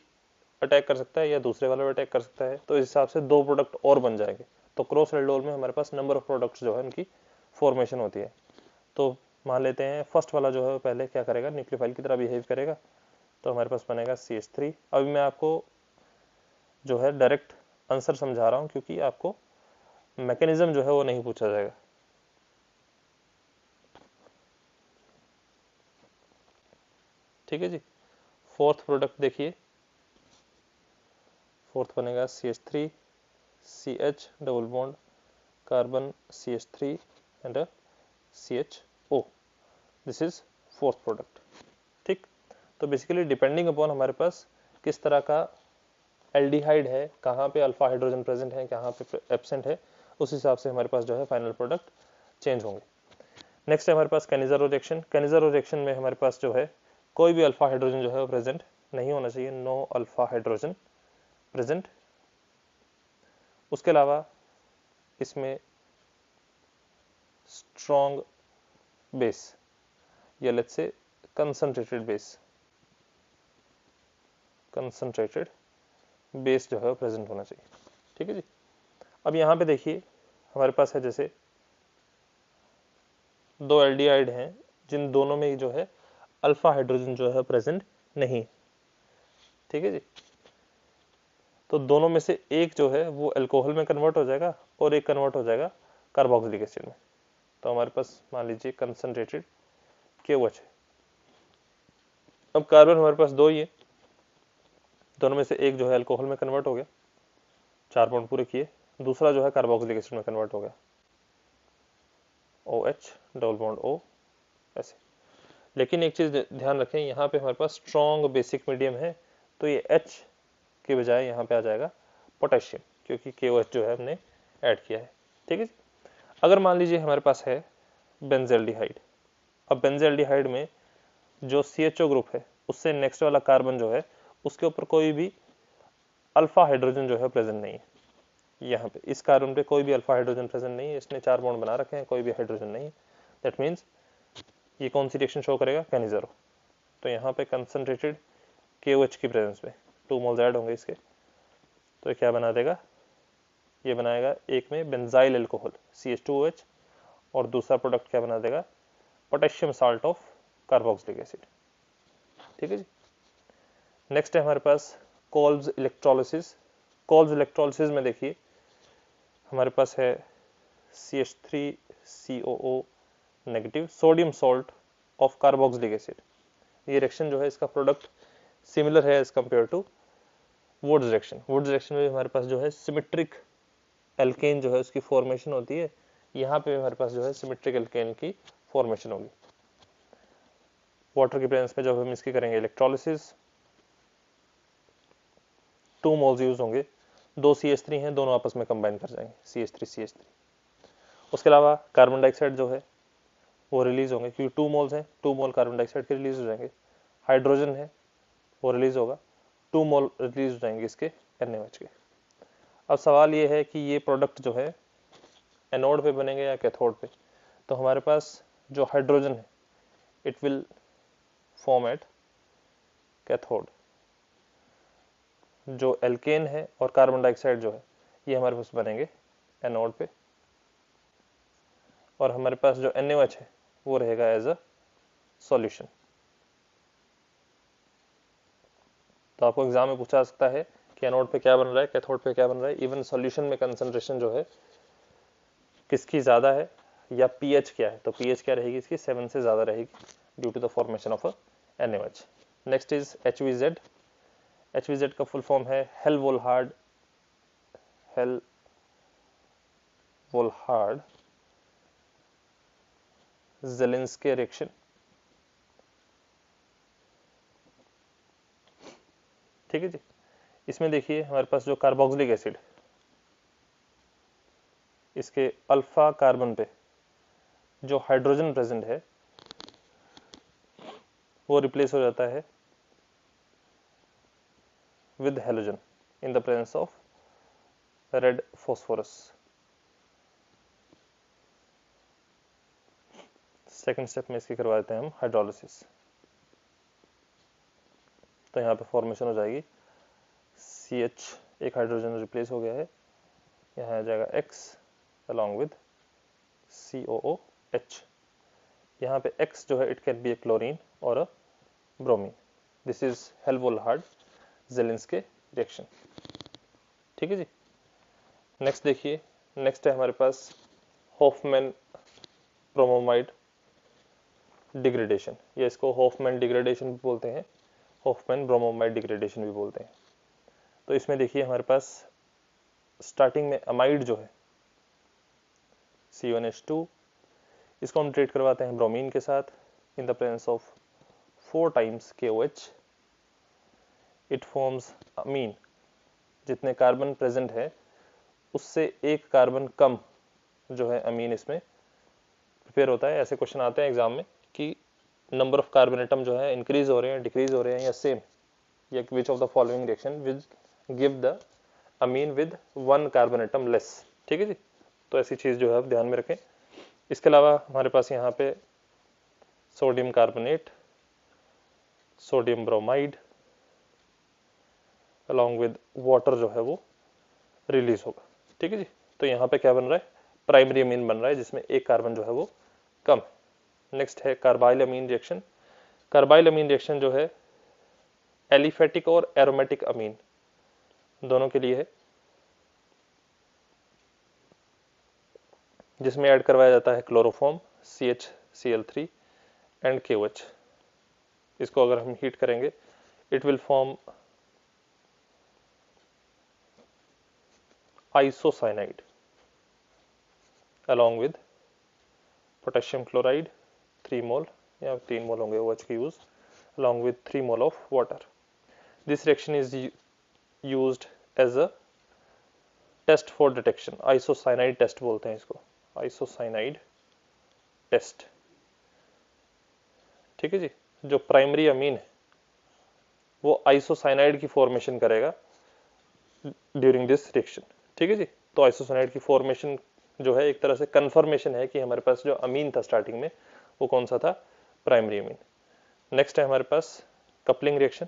अटैक कर सकता है या दूसरे वाला भी अटैक कर सकता है। तो इस हिसाब से 2 प्रोडक्ट और बन जाएंगे। तो क्रॉस एल्डोल में हमारे पास नंबर ऑफ प्रोडक्ट्स जो है उनकी फॉर्मेशन होती है। तो मान लेते हैं फर्स्ट वाला जो है पहले क्या करेगा, न्यूक्लियोफाइल की तरह बिहेव करेगा। तो हमारे पास बनेगा CH3। अभी मैं आपको जो है डायरेक्ट आंसर समझा रहा हूँ, क्योंकि आपको मैकेनिज्म जो है वो नहीं पूछा जाएगा। ठीक है जी। फोर्थ प्रोडक्ट देखिए, फोर्थ बनेगा CH3 CH double bond carbon CH3 and CHO। This is fourth product, ठीक। तो बेसिकली डिपेंडिंग अपॉन हमारे पास किस तरह का एल्डिहाइड है, कहाँ पे अल्फा हाइड्रोजन प्रेजेंट है, कहाँ पे एब्सेंट है, उस हिसाब से हमारे पास जो है फाइनल प्रोडक्ट चेंज होंगे। नेक्स्ट है हमारे पास कैनिज़ारो रिएक्शन। कैनिज़ारो रिएक्शन में हमारे पास जो है कोई भी अल्फा हाइड्रोजन जो है वो प्रेजेंट नहीं होना चाहिए, नो अल्फा हाइड्रोजन प्रेजेंट। उसके अलावा इसमें स्ट्रॉन्ग बेस या लेट्स से कंसंट्रेटेड बेस जो है प्रेजेंट होना चाहिए, ठीक है जी। अब यहाँ पे देखिए हमारे पास है जैसे 2 एल्डिहाइड हैं जिन दोनों में जो है अल्फा हाइड्रोजन जो है प्रेजेंट नहीं, ठीक है जी। तो दोनों में से एक जो है वो अल्कोहल में कन्वर्ट हो जाएगा और एक कन्वर्ट हो जाएगा कार्बोक्सिलिक एसिड में। तो हमारे पास मान लीजिए कंसंट्रेटेड KOH है। अब कार्बन हमारे पास 2 ही है, दोनों में से एक जो है अल्कोहल में कन्वर्ट हो गया, 4 बॉन्ड पूरे किए, दूसरा जो है कार्बोक्सिलिक एसिड में कन्वर्ट हो गया, OH डबल बॉन्ड O ऐसे। लेकिन एक चीज ध्यान रखें, यहाँ पे हमारे पास स्ट्रॉन्ग बेसिक मीडियम है, तो ये H के बजाय यहाँ पे आ जाएगा पोटेशियम, क्योंकि KOH जो है हमने ऐड किया है, ठीक है। अगर मान लीजिए हमारे पास है बेंजल्डिहाइड। अब बेंजल्डिहाइड में जो CHO ग्रुप है उससे नेक्स्ट वाला कार्बन जो है उसके ऊपर कोई भी अल्फा हाइड्रोजन जो है प्रेजेंट नहीं है। यहाँ पे इस कार्बन पे कोई भी अल्फा हाइड्रोजन प्रेजेंट नहीं है, इसने 4 बॉन्ड बना रखे हैं, कोई भी हाइड्रोजन नहीं है। दैट मीन्स ये कौन सी रिएक्शन शो करेगा, कैनिज़ारो। तो यहाँ पे कंसंट्रेटेड KOH की प्रेजेंस में 2 मोल्स ऐड होंगे इसके, तो ये क्या बना देगा, ये बनाएगा एक में बेंजाइल अल्कोहल CH2OH और दूसरा प्रोडक्ट क्या बना देगा, potassium salt of carboxylic acid, ठीक है जी। नेक्स्ट है हमारे पास कोल्ब्स इलेक्ट्रोलिसिस। कोल्ब्स इलेक्ट्रोलिसिस में देखिए हमारे पास है CH3COO negative sodium salt of carboxylic acid. ये रिएक्शन जो है इसका प्रोडक्ट सिमिलर है as compare to Wurtz reaction. Wurtz reaction में हमारे पास जो है सिमेट्रिक एल्केन जो है उसकी फॉर्मेशन होती है, यहाँ पे हमारे पास जो है सिमेट्रिक एल्केन की फॉर्मेशन होगी। वाटर की प्रेजेंस में जब हम इसकी करेंगे इलेक्ट्रोलिसिस, 2 मोल्स यूज होंगे, 2 CH3 हैं, दोनों आपस में कंबाइन कर जाएंगे CH3। उसके अलावा कार्बन डाइऑक्साइड जो है वो रिलीज होंगे, क्योंकि 2 मोल्स हैं, 2 मोल कार्बन डाइऑक्साइड के रिलीज हो जाएंगे। हाइड्रोजन है वो रिलीज होगा, 2 मोल रिलीज हो जाएंगे इसके NaOH के। अब सवाल ये है कि ये प्रोडक्ट जो है एनोड पे बनेंगे या कैथोड पे। तो हमारे पास जो हाइड्रोजन है it will form at cathode, जो एल्केन है और कार्बन डाइऑक्साइड जो है ये हमारे पास बनेंगे एनोड पे, और हमारे पास जो NaOH है वो रहेगा एज अ सॉल्यूशन। तो आपको एग्जाम में पूछा सकता है कि एनोड पे क्या बन रहा है, कैथोड पे क्या बन रहा है। इवन सॉल्यूशन में कंसंट्रेशन जो है किसकी ज्यादा है या पीएच क्या है, तो पीएच क्या रहेगी इसकी 7 से ज्यादा रहेगी due to the formation of NaOH। Next is HVZ। HVZ का फुल फॉर्म है हेल-वोल्हार्ड ज़ेलेंस्की रिएक्शन। ठीक है जी। इसमें देखिए हमारे पास जो कार्बोक्सिलिक एसिड, इसके अल्फा कार्बन पे जो हाइड्रोजन प्रेजेंट है वो रिप्लेस हो जाता है with halogen in the presence of red phosphorus. Second step में इसकी करवा देते हैं हम हाइड्रोलिसिस। तो यहाँ पे फॉर्मेशन हो जाएगी CH, एक हाइड्रोजन रिप्लेस हो गया है, यहाँ आ जाएगा X along with COOH। यहाँ पे X जो है it can be a chlorine और a bromine. This is Hell Volhard Zelinsky reaction. ठीक है जी। नेक्स्ट देखिए, नेक्स्ट है हमारे पास हॉफमैन ब्रोमोमाइड डिग्रेडेशन, या इसको हॉफमैन डिग्रेडेशन भी बोलते हैं, हॉफमैन ब्रोमोमाइड डिग्रेडेशन भी बोलते हैं। तो इसमें देखिए हमारे पास स्टार्टिंग में अमाइड जो है C1H2, इसको हम ट्रीट करवाते हैं ब्रोमीन के साथ in the presence of 4 times KOH। It forms amine, जितने कार्बन प्रेजेंट है उससे एक कार्बन कम जो है अमीन इसमें प्रिपेयर होता है। ऐसे क्वेश्चन आते हैं एग्जाम में कि नंबर ऑफ कार्बन एटम जो है इंक्रीज हो रहे हैं, डिक्रीज हो रहे हैं या सेम, या which of the following reaction will give the amine with 1 carbon atom less. ठीक है जी। तो ऐसी चीज जो है आप ध्यान में रखें। इसके अलावा हमारे पास यहाँ पे sodium carbonate, sodium bromide along with water जो है वो रिलीज होगा। ठीक है जी। तो यहाँ पे क्या बन रहा है, प्राइमरी अमीन बन रहा है जिसमें एक कार्बन जो है वो कम है। नेक्स्ट है कार्बाइल अमीन रिएक्शन। कार्बाइल अमीन रिएक्शन जो है एलिफेटिक और एरोमेटिक अमीन दोनों के लिए है, जिसमें ऐड करवाया जाता है क्लोरोफॉर्म CHCl3 एंड KOH। इसको अगर हम हीट करेंगे it will form isocyanide along with potassium chloride 3 mole या 3 मोल होंगे OH के use, along with 3 mole of water. This reaction is used as a test for detection, isocyanide test बोलते हैं इसको, आइसोसाइनाइड टेस्ट। ठीक है जी। जो प्राइमरी अमीन है वो आइसोसाइनाइड की फॉर्मेशन करेगा ड्यूरिंग दिस रिएक्शन। ठीक है जी। तो आइसोसाइनाइड की फॉर्मेशन जो है एक तरह से कंफर्मेशन है कि हमारे पास जो अमीन था स्टार्टिंग में वो कौन सा था, प्राइमरी अमीन। नेक्स्ट है हमारे पास कपलिंग रिएक्शन।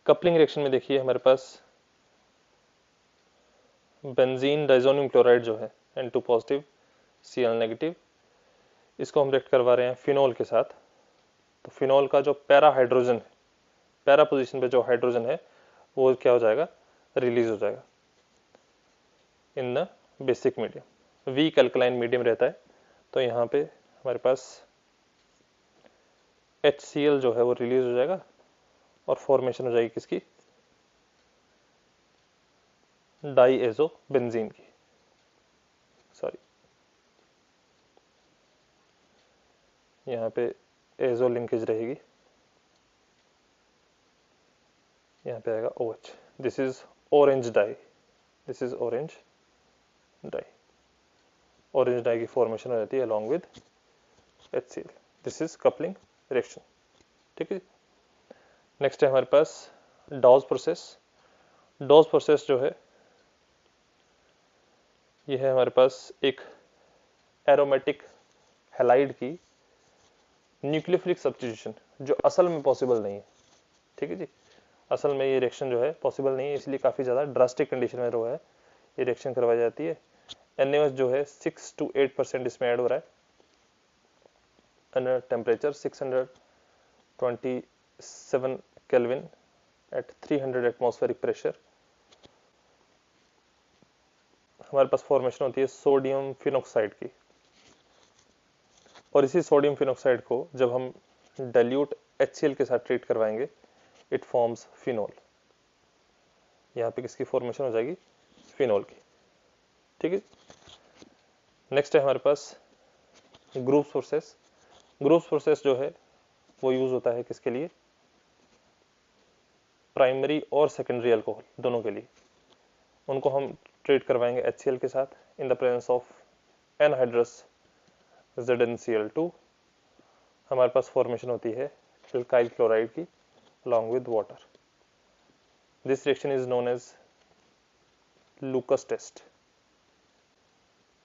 कपलिंग रिएक्शन में देखिए हमारे पास बेंजीन डाइजोनियम क्लोराइड जो है N2 पॉजिटिव Cl नेगेटिव, इसको हम रिएक्ट करवा रहे हैं फिनोल के साथ। तो फिनोल का जो पैरा हाइड्रोजन है, पैरा पोजीशन पे जो हाइड्रोजन है वो क्या हो जाएगा, रिलीज हो जाएगा in the basic medium. Weak alkaline medium रहता है तो यहाँ पे हमारे पास HCl जो है वो रिलीज हो जाएगा और फॉर्मेशन हो जाएगी किसकी, डाईएजो बेंजीन की, सॉरी यहाँ पे एजो लिंकेज रहेगी, यहाँ पे आएगा OH। This is orange dye, this is orange dye, orange dye की फॉर्मेशन हो जाती है along with HCl। This is coupling reaction. ठीक है। नेक्स्ट है हमारे पास डॉज प्रोसेस। डॉस प्रोसेस जो है ये है हमारे पास एक एरोमेटिक हैलाइड की न्यूक्लियोफिलिक सब्स्टिट्यूशन, जो असल में पॉसिबल नहीं है। ठीक है जी, असल में ये रिएक्शन जो है पॉसिबल नहीं है, इसलिए काफ़ी ज़्यादा ड्रास्टिक कंडीशन में जो है ये रिएक्शन करवाई जाती है। NaOH जो है 6 to 8% इसमें ऐड हो रहा है, under temperature 627 kelvin at 300 atmospheric pressure. हमारे पास फॉर्मेशन होती है सोडियम फिनॉक्साइड की, और इसी सोडियम फिनॉक्साइड को जब हम डाइल्यूट HCl के साथ ट्रीट करवाएंगे, इट फॉर्म्स फिनोल। यहाँ पे किसकी फॉर्मेशन हो जाएगी? फिनोल की। ठीक है, नेक्स्ट है हमारे पास ग्रुप प्रोसेस। ग्रुप प्रोसेस जो है वो यूज होता है किसके लिए? प्राइमरी और सेकेंडरी अल्कोहल दोनों के लिए। उनको हम ट्रीट करवाएंगे HCl के साथ in the presence of anhydrous ZnCl2। हमारे पास फॉर्मेशन होती है एल्काइल क्लोराइड की along with water. This reaction is known as Lucas test,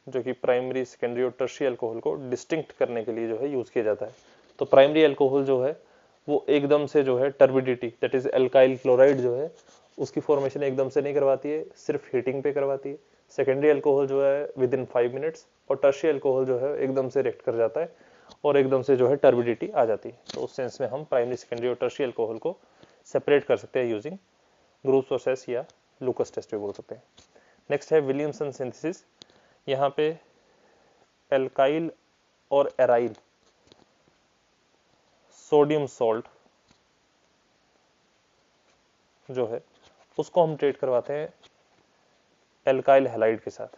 जो कि प्राइमरी, सेकेंडरी और टर्शियरी अल्कोहल को डिस्टिंक्ट करने के लिए जो है यूज किया जाता है। तो प्राइमरी अल्कोहल जो है वो एकदम से जो है turbidity, that is alkyl chloride जो है उसकी फॉर्मेशन एकदम से नहीं करवाती है, सिर्फ हीटिंग पे करवाती है। सेकेंडरी अल्कोहल जो है विद इन 5 मिनट्स, और टर्शियरी अल्कोहल जो है एकदम से रिएक्ट कर जाता है और एकदम से जो है टर्बिडिटी आ जाती है। तो उस सेंस में हम प्राइमरी, सेकेंडरी और टर्शियरी अल्कोहल को सेपरेट कर सकते हैं यूजिंग ग्रुप प्रोसेस या लूकस टेस्ट भी बोल सकते हैं। नेक्स्ट है विलियमसन सिंथेसिस। यहाँ पे एल्काइल और एराइल सोडियम सॉल्ट जो है उसको हम ट्रीट करवाते हैं एल्काइल हैलाइड के साथ।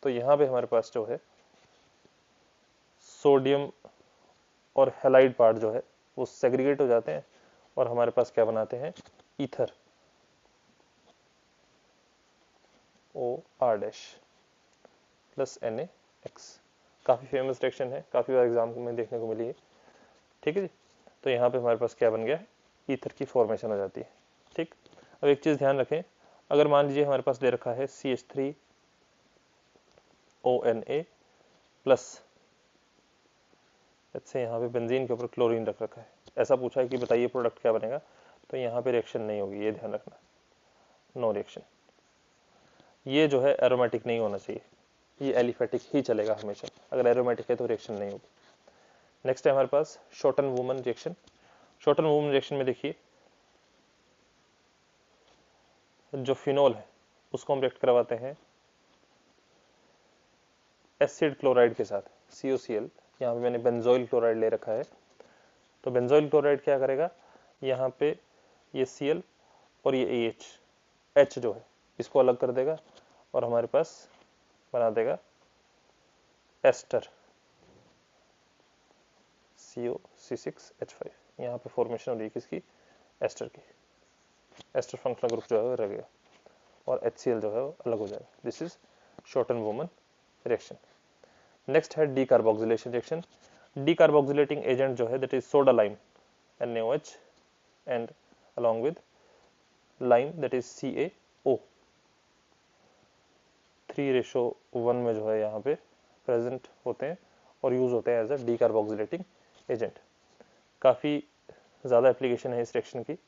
तो यहाँ पे हमारे पास जो है सोडियम और हैलाइड पार्ट जो है वो सेग्रीगेट हो जाते हैं और हमारे पास क्या बनाते हैं? Ether OR dash plus NaX। काफी फेमस रिएक्शन है, काफी बार एग्जाम में देखने को मिली है। ठीक है जी, तो यहाँ पे हमारे पास क्या बन गया? ईथर की फॉर्मेशन हो जाती है। ठीक, अब एक चीज ध्यान रखें, अगर मान लीजिए हमारे पास दे रखा है CH3ONa प्लस, से यहाँ पे बेंजीन के ऊपर क्लोरीन रख रखा है, ऐसा पूछा है कि बताइए प्रोडक्ट क्या बनेगा, तो यहाँ पे रिएक्शन नहीं होगी, ये ध्यान रखना, नो रिएक्शन। ये जो है एरोमेटिक नहीं होना चाहिए, ये एलिफेटिक ही चलेगा हमेशा, अगर एरोमेटिक है तो रिएक्शन नहीं होगी। नेक्स्ट है हमारे पास Schotten Baumann reaction. Schotten Baumann reaction में देखिए जो फिनोल है उसको हम रिएक्ट करवाते हैं एसिड क्लोराइड के साथ COCl। यहाँ पे मैंने बेंजोइल क्लोराइड ले रखा है, तो बेंजोइल क्लोराइड क्या करेगा? यहाँ पे ये Cl और ये H जो है इसको अलग कर देगा और हमारे पास बना देगा एस्टर COC6H5। यहाँ पे फॉर्मेशन हो रही है किसकी? एस्टर की। एस्टर फंक्शनल ग्रुप जो है वो रह गया और HCl जो है वो अलग हो जाएगा। This is shorten Baumann reaction. Next है डीकार्बोक्सिलेशन रिएक्शन। डीकार्बोक्सिलेटिंग एजेंट जो है that is soda lime NaOH and along with lime that is CaO। 3:1 में जो है यहाँ पे प्रेजेंट होते हैं और यूज होते हैं एज अ डीकार्बोक्सिलेटिंग एजेंट। काफी ज्यादा एप्लीकेशन है इस रिएक्शन की,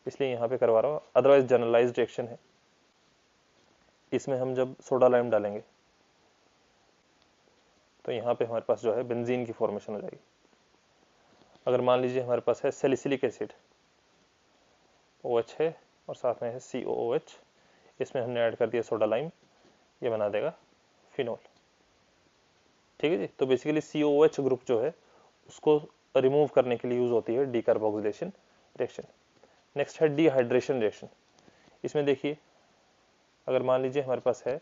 इसलिए यहाँ पे करवा रहा हूँ। अदरवाइज जनरलाइज्ड रिएक्शन है, इसमें हम जब सोडा लाइम डालेंगे तो यहाँ पे हमारे पास जो है बेंजीन की फॉर्मेशन हो जाएगी। अगर मान लीजिए हमारे पास है सैलिसिलिक एसिड OH है और साथ में है COOH, इसमें हमने ऐड कर दिया सोडा लाइम, ये बना देगा फिनोल। ठीक है जी, तो बेसिकली COOH ग्रुप जो है उसको रिमूव करने के लिए यूज होती है डीकार्बोक्सिलेशन रिएक्शन। नेक्स्ट है डिहाइड्रेशन रिएक्शन। इसमें देखिए अगर मान लीजिए हमारे पास है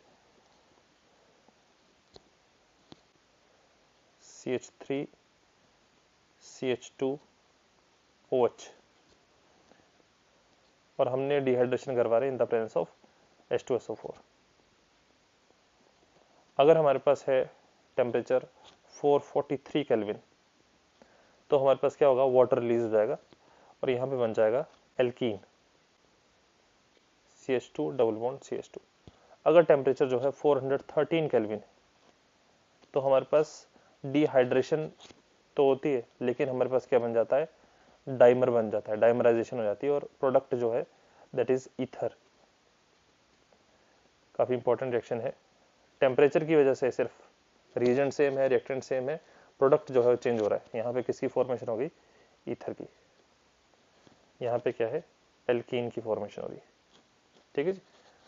CH3 CH2OH और हमने डिहाइड्रेशन करवा रहे हैं इन द प्रेजेंस ऑफ H2SO4। अगर हमारे पास है टेम्परेचर 443 केल्विन, तो हमारे पास क्या होगा? वाटर रिलीज हो जाएगा और यहाँ पे बन जाएगा alkene CH2 double bond CH2। अगर टेम्परेचर जो है 413 केल्विन है तो हमारे पास डिहाइड्रेशन तो होती है, लेकिन हमारे पास क्या बन जाता है, डाइमर बन जाता है, डाइमराइजेशन हो जाती है और प्रोडक्ट जो है दैट इज ईथर। काफी इंपॉर्टेंट रिएक्शन है। टेम्परेचर की वजह से सिर्फ रिएजेंट सेम है, रिएक्टेंट सेम है, प्रोडक्ट जो है चेंज हो रहा है। यहाँ पे किसकी फॉर्मेशन होगी, ईथर की। यहाँ पे क्या है, एल्कीन की फॉर्मेशन होगी। ठीक है जी,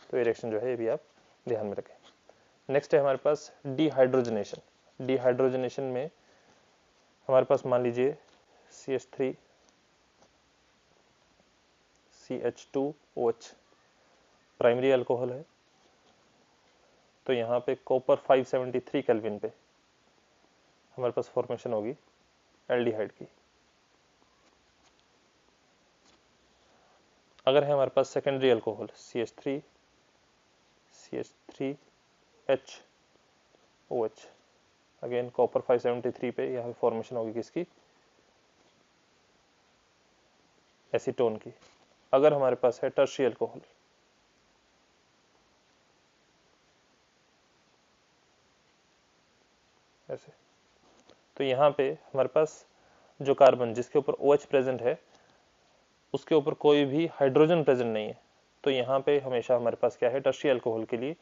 तो ये रिएक्शन जो है ये भी आप ध्यान में रखें। नेक्स्ट है हमारे पास डिहाइड्रोजनेशन। डिहाइड्रोजनेशन में हमारे पास मान लीजिए CH3 CH2OH प्राइमरी अल्कोहल है, तो यहाँ पे कॉपर 573 केल्विन पे हमारे पास फॉर्मेशन होगी एल्डिहाइड की। अगर है हमारे पास secondary alcohol CH3 CH3HOH, again copper 573 पे यहाँ पे फॉर्मेशन होगी किसकी, एसीटोन की। अगर हमारे पास है टर्शियरी अल्कोहल, ऐसे, तो यहाँ पे हमारे पास जो कार्बन जिसके ऊपर OH प्रेजेंट है उसके ऊपर कोई भी हाइड्रोजन प्रेजेंट नहीं है, तो यहाँ पे हमेशा हमारे पास क्या है, टर्शियरी अल्कोहल के लिए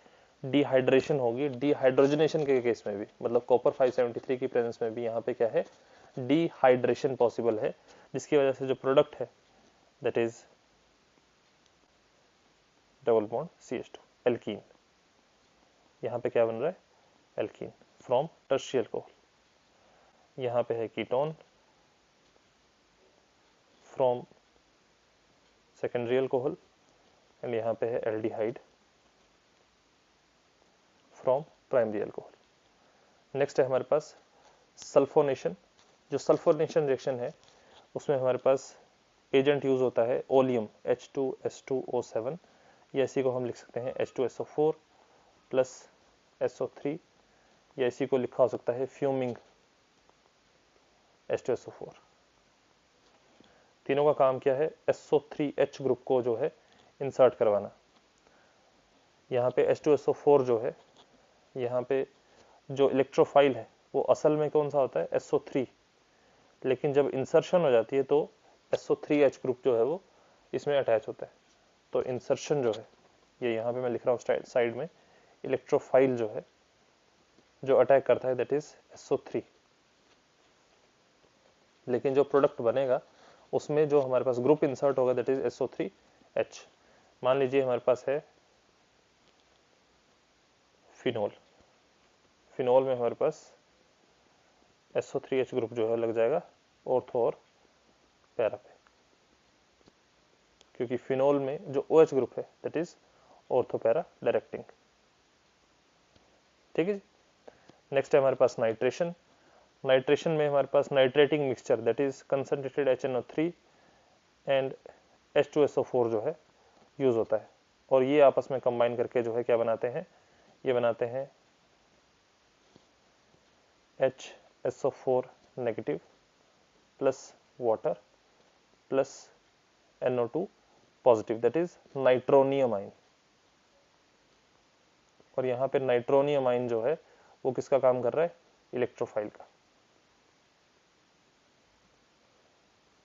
डिहाइड्रेशन होगी। डिहाइड्रोजनेशन के केस में भी, मतलब कॉपर 573 की प्रेजेंस में भी यहाँ पे क्या है, डिहाइड्रेशन पॉसिबल है, जिसकी वजह से जो प्रोडक्ट है that is double bond CH2 alkene. यहाँ पे क्या बन रहा है, एल्कीन फ्रॉम टर्शियरी अल्कोहल। यहाँ पे है ketone from secondary alcohol and यहाँ पे है aldehyde from primary alcohol. Next है हमारे पास सल्फोनेशन। जो सल्फोनेशन रिएक्शन है उसमें हमारे पास एजेंट यूज होता है ओलियम H2S2O7, या इसी को हम लिख सकते हैं H2SO4 प्लस SO3, या इसी को लिखा हो सकता है फ्यूमिंग H2SO4। तीनों का काम क्या है, SO3H ग्रुप को जो है इंसर्ट करवाना। यहाँ पे H2SO4 जो है, यहाँ पे जो इलेक्ट्रोफाइल है वो असल में कौन सा होता है, SO3, लेकिन जब इंसर्शन हो जाती है तो SO3H ग्रुप जो है वो इसमें अटैच होता है। तो इंसर्शन जो है, ये यहाँ पे मैं लिख रहा हूँ साइड में, इलेक्ट्रोफाइल जो है जो अटैक करता है दैट इज SO3, लेकिन जो प्रोडक्ट बनेगा उसमें जो हमारे पास ग्रुप इंसर्ट होगा दैट इज SO3H। मान लीजिए हमारे पास है फिनोल, फिनोल में हमारे पास SO3H ग्रुप जो है लग जाएगा ऑर्थो और पैरा पे, क्योंकि फिनोल में जो OH ग्रुप है that is ortho para directing. ठीक है जी। नेक्स्ट है हमारे पास नाइट्रेशन। नाइट्रेशन में हमारे पास nitrating mixture that is concentrated HNO3 and H2SO4 जो है यूज होता है, और ये आपस में कंबाइन करके जो है क्या बनाते हैं, ये बनाते हैं HSO4 negative plus water plus NO2 positive that is nitronium आइन। और यहाँ पे नाइट्रोनियम आइन जो है वो किसका काम कर रहा है, इलेक्ट्रोफाइल का।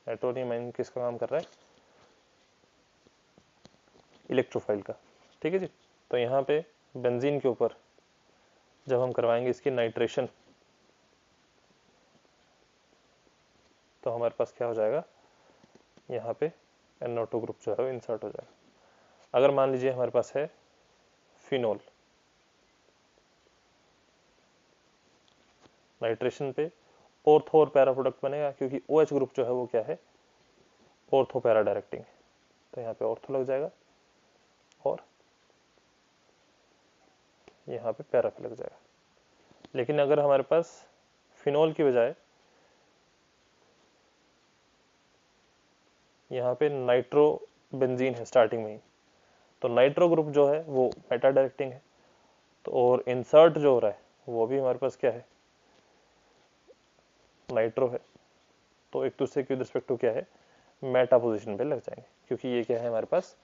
नाइट्रोनियम आइन किसका काम कर रहा है, इलेक्ट्रोफाइल का। ठीक है जी। तो यहाँ पे बेंजीन के ऊपर जब हम करवाएंगे इसकी नाइट्रेशन तो हमारे पास क्या हो जाएगा, यहाँ पे NO2 ग्रुप जो है वो इंसर्ट हो जाएगा। अगर मान लीजिए हमारे पास है फिनोल, नाइट्रेशन पे ऑर्थो और पैरा प्रोडक्ट बनेगा, क्योंकि OH ग्रुप जो है वो क्या है, ऑर्थो पैरा डायरेक्टिंग है, तो यहाँ पे ऑर्थो लग जाएगा और यहाँ पे पैरा पे लग जाएगा। लेकिन अगर हमारे पास फिनोल की बजाय यहाँ पे नाइट्रो बेंजीन है स्टार्टिंग में ही, तो नाइट्रो ग्रुप जो है वो मेटा डायरेक्टिंग है, तो और इंसर्ट जो हो रहा है वो भी हमारे पास क्या है, नाइट्रो है, तो एक दूसरे के रिस्पेक्ट टू क्या है, मेटा पोजीशन पे लग जाएंगे, क्योंकि ये क्या है हमारे पास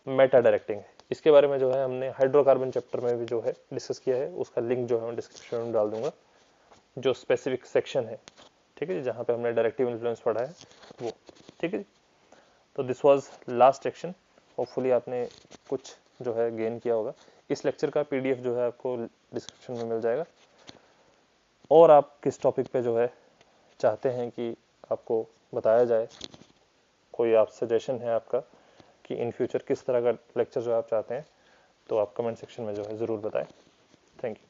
मेटा डायरेक्टिंग है। इसके बारे में जो है हमने हाइड्रोकार्बन चैप्टर में भी जो है डिस्कस किया है, उसका लिंक जो है मैं डिस्क्रिप्शन में डाल दूंगा, जो स्पेसिफिक सेक्शन है, ठीक है जी, जहाँ पे हमने डायरेक्टिव इन्फ्लुएंस पढ़ा है वो, ठीक है जी। तो this was last section. Hopefully आपने कुछ जो है गेन किया होगा। इस लेक्चर का पीडीएफ जो है आपको डिस्क्रिप्शन में मिल जाएगा। और आप किस टॉपिक पे जो है चाहते हैं कि आपको बताया जाए, कोई आप सजेशन है आपका कि इन फ्यूचर किस तरह का लेक्चर जो आप चाहते हैं, तो आप कमेंट सेक्शन में जो है ज़रूर बताएं। Thank you.